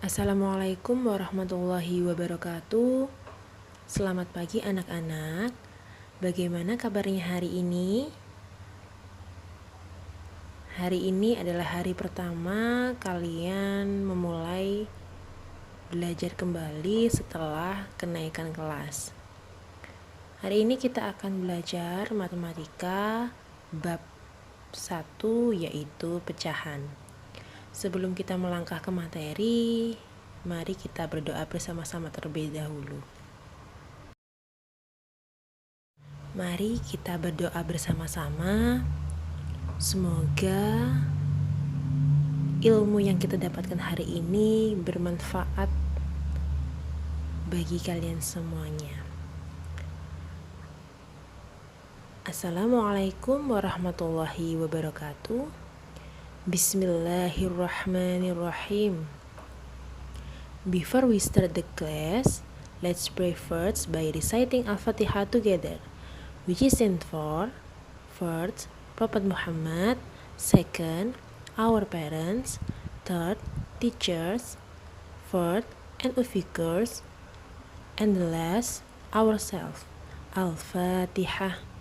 Assalamualaikum warahmatullahi wabarakatuh. Selamat pagi anak-anak. Bagaimana kabarnya hari ini? Hari ini adalah hari pertama kalian memulai belajar kembali setelah kenaikan kelas. Hari ini kita akan belajar matematika bab 1, yaitu pecahan. Sebelum kita melangkah ke materi, mari kita berdoa bersama-sama terlebih dahulu. Mari kita berdoa bersama-sama. Semoga ilmu yang kita dapatkan hari ini bermanfaat bagi kalian semuanya. Assalamualaikum warahmatullahi wabarakatuh. Bismillahirrahmanirrahim. Before we start the class, let's pray first by reciting Al-Fatihah together, which is stand for first, Prophet Muhammad, second, our parents, third, teachers, fourth, and officers, and the last, ourselves. Al-Fatihah.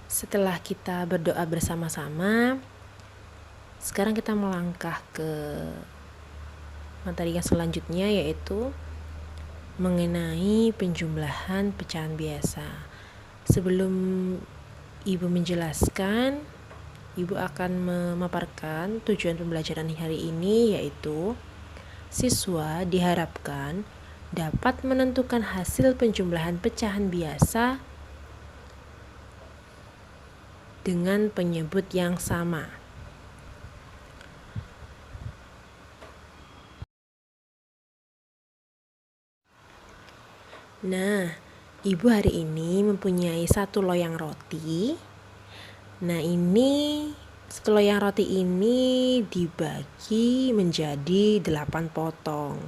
Setelah kita berdoa bersama-sama, sekarang kita melangkah ke materi yang selanjutnya, yaitu mengenai penjumlahan pecahan biasa. Sebelum Ibu menjelaskan, Ibu akan memaparkan tujuan pembelajaran hari ini, yaitu siswa diharapkan dapat menentukan hasil penjumlahan pecahan biasa dengan penyebut yang sama. Nah, Ibu hari ini mempunyai satu loyang roti. Nah, satu loyang roti ini dibagi menjadi 8 potong.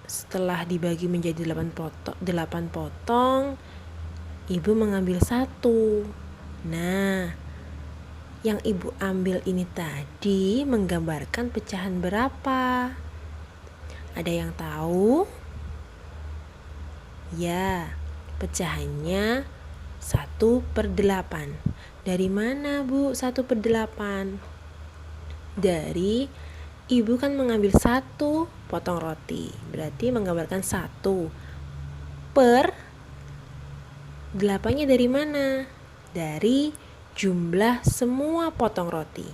Setelah dibagi menjadi 8 potong, Ibu mengambil satu. Nah, yang Ibu ambil ini tadi menggambarkan pecahan berapa? Ada yang tahu? Ya, pecahannya 1/8. Dari mana, Bu, 1/8? Dari Ibu kan mengambil 1 potong roti, berarti menggambarkan 1/8-nya dari mana? Dari jumlah semua potong roti.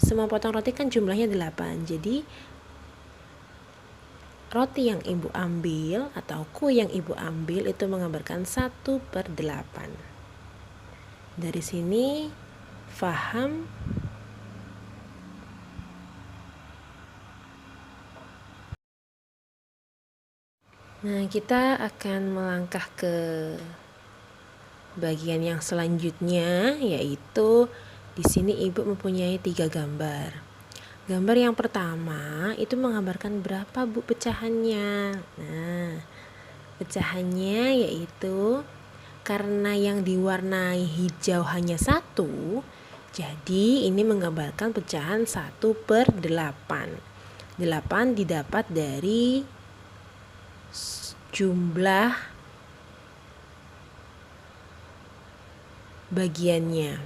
Semua potong roti kan jumlahnya 8. Jadi roti yang Ibu ambil atau kue yang Ibu ambil itu menggambarkan 1/8. Dari sini paham? Nah, kita akan melangkah ke bagian yang selanjutnya, yaitu di sini Ibu mempunyai 3 gambar. Gambar yang pertama itu menggambarkan berapa, Bu, pecahannya. Nah, pecahannya yaitu karena yang diwarnai hijau hanya 1, jadi ini menggambarkan pecahan 1/8. 8 didapat dari jumlah bagiannya.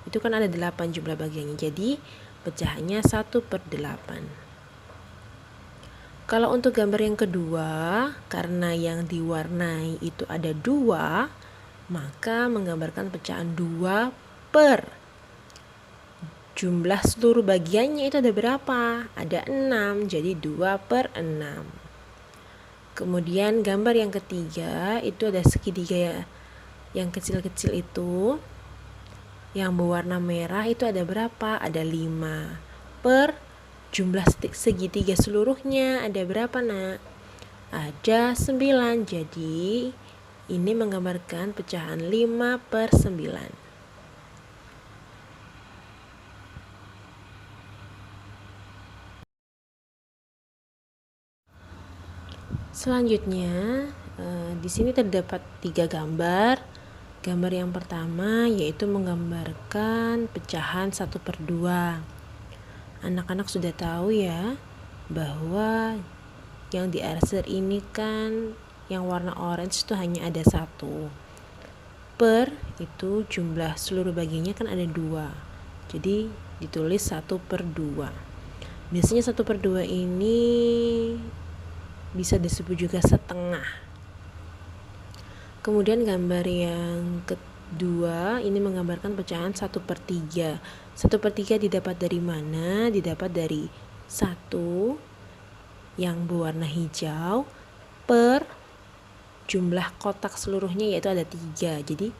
Itu kan ada 8 jumlah bagiannya, jadi pecahannya 1/8. Kalau untuk gambar yang kedua, karena yang diwarnai itu ada 2, maka menggambarkan pecahan 2 per jumlah seluruh bagiannya itu ada berapa? Ada 6, jadi 2/6. Kemudian gambar yang ketiga itu ada segitiga yang kecil-kecil itu, yang berwarna merah itu ada berapa? Ada 5 per jumlah segitiga seluruhnya ada berapa, Nak? Ada 9. Jadi ini menggambarkan pecahan 5/9. Selanjutnya di sini terdapat 3 gambar. Gambar yang pertama yaitu menggambarkan pecahan 1/2. Anak-anak sudah tahu ya bahwa yang di arsir ini kan yang warna orange itu hanya ada 1. Per itu jumlah seluruh bagiannya kan ada 2. Jadi ditulis 1/2. Biasanya 1/2 ini bisa disebut juga setengah. Kemudian gambar yang kedua ini menggambarkan pecahan 1/3. 1/3 didapat dari mana? Didapat dari 1 yang berwarna hijau per jumlah kotak seluruhnya yaitu ada 3. Jadi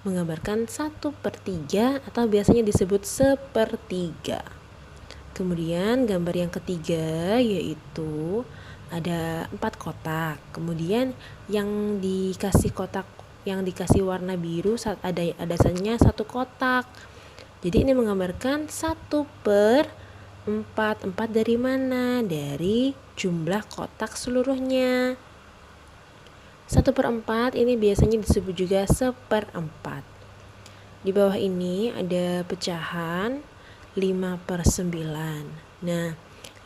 menggambarkan 1/3 atau biasanya disebut 1/3. Kemudian gambar yang ketiga yaitu ada 4 kotak. Kemudian yang dikasih kotak yang dikasih warna biru ada adanya 1 kotak. Jadi ini menggambarkan 1/4. 4 dari mana? Dari jumlah kotak seluruhnya. 1/4 ini biasanya disebut juga 1/4. Di bawah ini ada pecahan 5/9. Nah,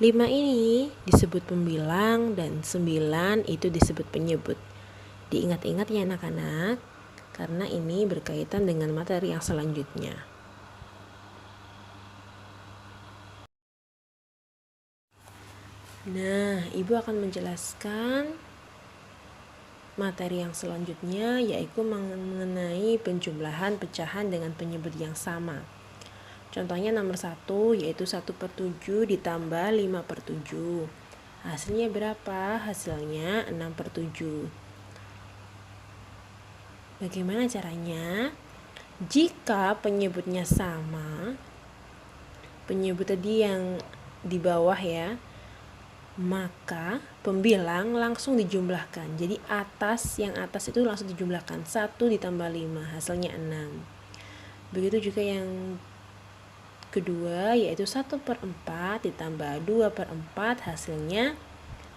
5 ini disebut pembilang dan 9 itu disebut penyebut. Diingat-ingat ya anak-anak, karena ini berkaitan dengan materi yang selanjutnya. Nah, Ibu akan menjelaskan materi yang selanjutnya yaitu mengenai penjumlahan pecahan dengan penyebut yang sama. Contohnya nomor 1 yaitu 1/7 ditambah 5/7. Hasilnya berapa? Hasilnya 6/7. Bagaimana caranya? Jika penyebutnya sama, penyebut tadi yang di bawah ya, maka pembilang langsung dijumlahkan. Jadi yang atas itu langsung dijumlahkan. 1 ditambah 5 hasilnya 6. Begitu juga yang kedua yaitu 1/4 ditambah 2/4 hasilnya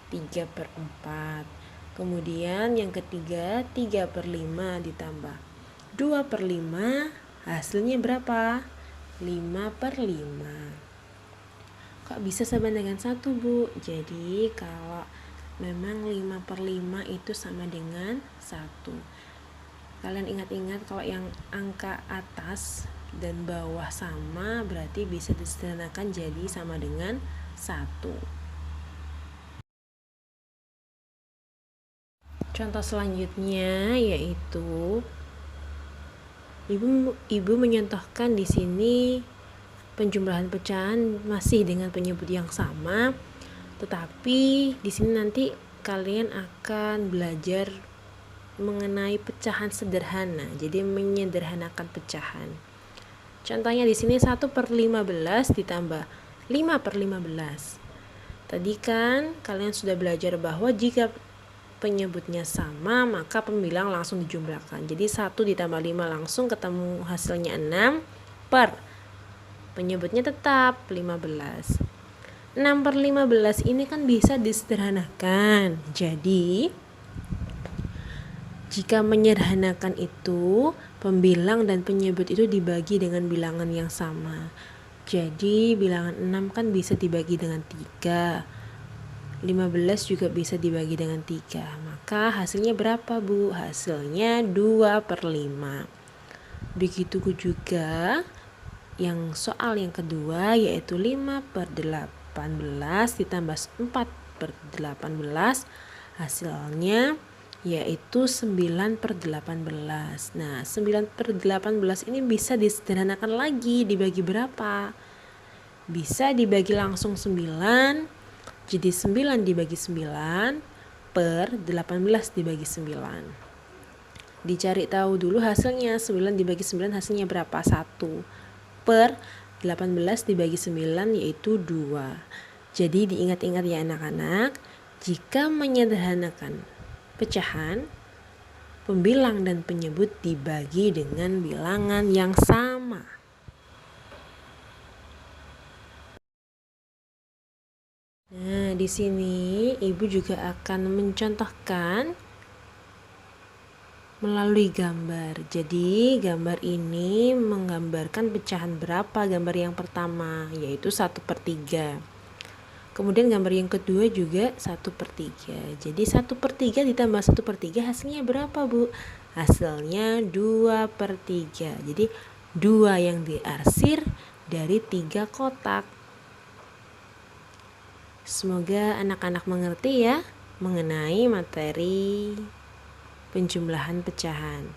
3/4. Kemudian yang ketiga 3/5 ditambah 2/5 hasilnya berapa? 5/5. Kok bisa sama dengan 1 Bu? Jadi kalau memang 5/5 itu sama dengan 1. Kalian ingat-ingat kalau yang angka atas dan bawah sama berarti bisa disederhanakan jadi sama dengan 1. Contoh selanjutnya yaitu Ibu menyontohkan di sini penjumlahan pecahan masih dengan penyebut yang sama, tetapi di sini nanti kalian akan belajar mengenai pecahan sederhana. Jadi menyederhanakan pecahan. Contohnya di sini 1/15 ditambah 5/15. Tadi kan kalian sudah belajar bahwa jika penyebutnya sama maka pembilang langsung dijumlahkan. Jadi 1 ditambah 5 langsung ketemu hasilnya 6 per penyebutnya tetap 15. 6/15 ini kan bisa disederhanakan. Jadi jika menyederhanakan itu, pembilang dan penyebut itu dibagi dengan bilangan yang sama. Jadi bilangan 6 kan bisa dibagi dengan 3. 15 juga bisa dibagi dengan 3. Maka hasilnya berapa Bu? Hasilnya 2/5. Begitu juga yang soal yang kedua yaitu 5/18 ditambah 4/18 hasilnya yaitu 9/18. Nah, 9/18 ini bisa disederhanakan lagi, dibagi berapa? Bisa dibagi langsung 9, jadi 9 dibagi 9 per 18 dibagi 9. Dicari tahu dulu hasilnya, 9 dibagi 9 hasilnya berapa? 1 per 18 dibagi 9 yaitu 2. Jadi diingat-ingat ya anak-anak, jika menyederhanakan pecahan, pembilang dan penyebut dibagi dengan bilangan yang sama. Nah, di sini Ibu juga akan mencontohkan melalui gambar. Jadi gambar ini menggambarkan pecahan berapa gambar yang pertama, yaitu 1/3. Kemudian gambar yang kedua juga 1/3. Jadi 1/3 ditambah 1/3 hasilnya berapa, Bu? Hasilnya 2/3. Jadi 2 yang diarsir dari 3 kotak. Semoga anak-anak mengerti ya mengenai materi penjumlahan pecahan.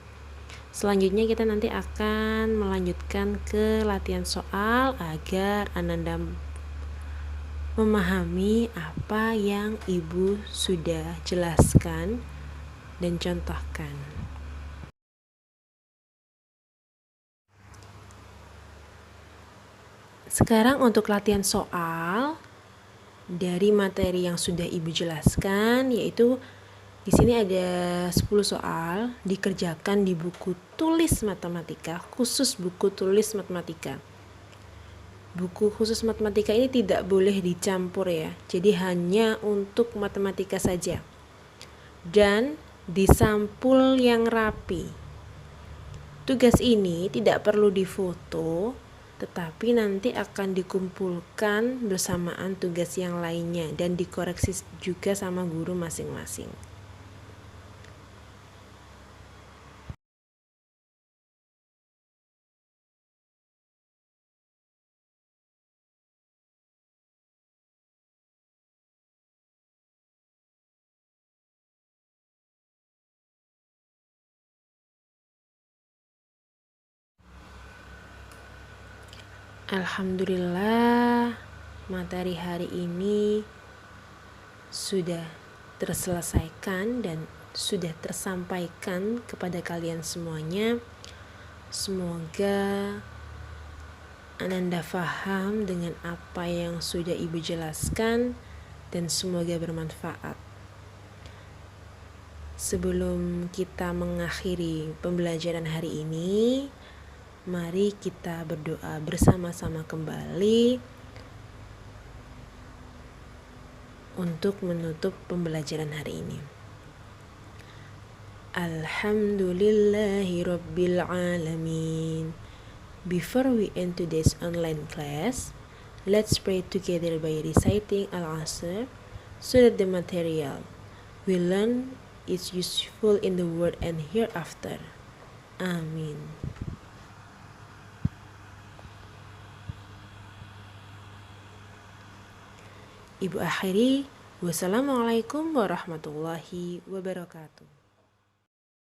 Selanjutnya kita nanti akan melanjutkan ke latihan soal agar Ananda memahami apa yang Ibu sudah jelaskan dan contohkan. Sekarang untuk latihan soal dari materi yang sudah Ibu jelaskan, yaitu di sini ada 10 soal dikerjakan di buku tulis matematika, khusus buku tulis matematika. Buku khusus matematika ini tidak boleh dicampur ya, jadi hanya untuk matematika saja. Dan disampul yang rapi. Tugas ini tidak perlu difoto, tetapi nanti akan dikumpulkan bersamaan tugas yang lainnya dan dikoreksi juga sama guru masing-masing. Alhamdulillah, materi hari ini sudah terselesaikan dan sudah tersampaikan kepada kalian semuanya. Semoga Ananda paham dengan apa yang sudah Ibu jelaskan dan semoga bermanfaat. Sebelum kita mengakhiri pembelajaran hari ini, mari kita berdoa bersama-sama kembali untuk menutup pembelajaran hari ini. Alhamdulillahi Rabbil Alamin. Before we end today's online class, let's pray together by reciting Al-Asr so that the material we learn is useful in the world and hereafter. Amin. Ibu akhiri, wassalamualaikum warahmatullahi wabarakatuh.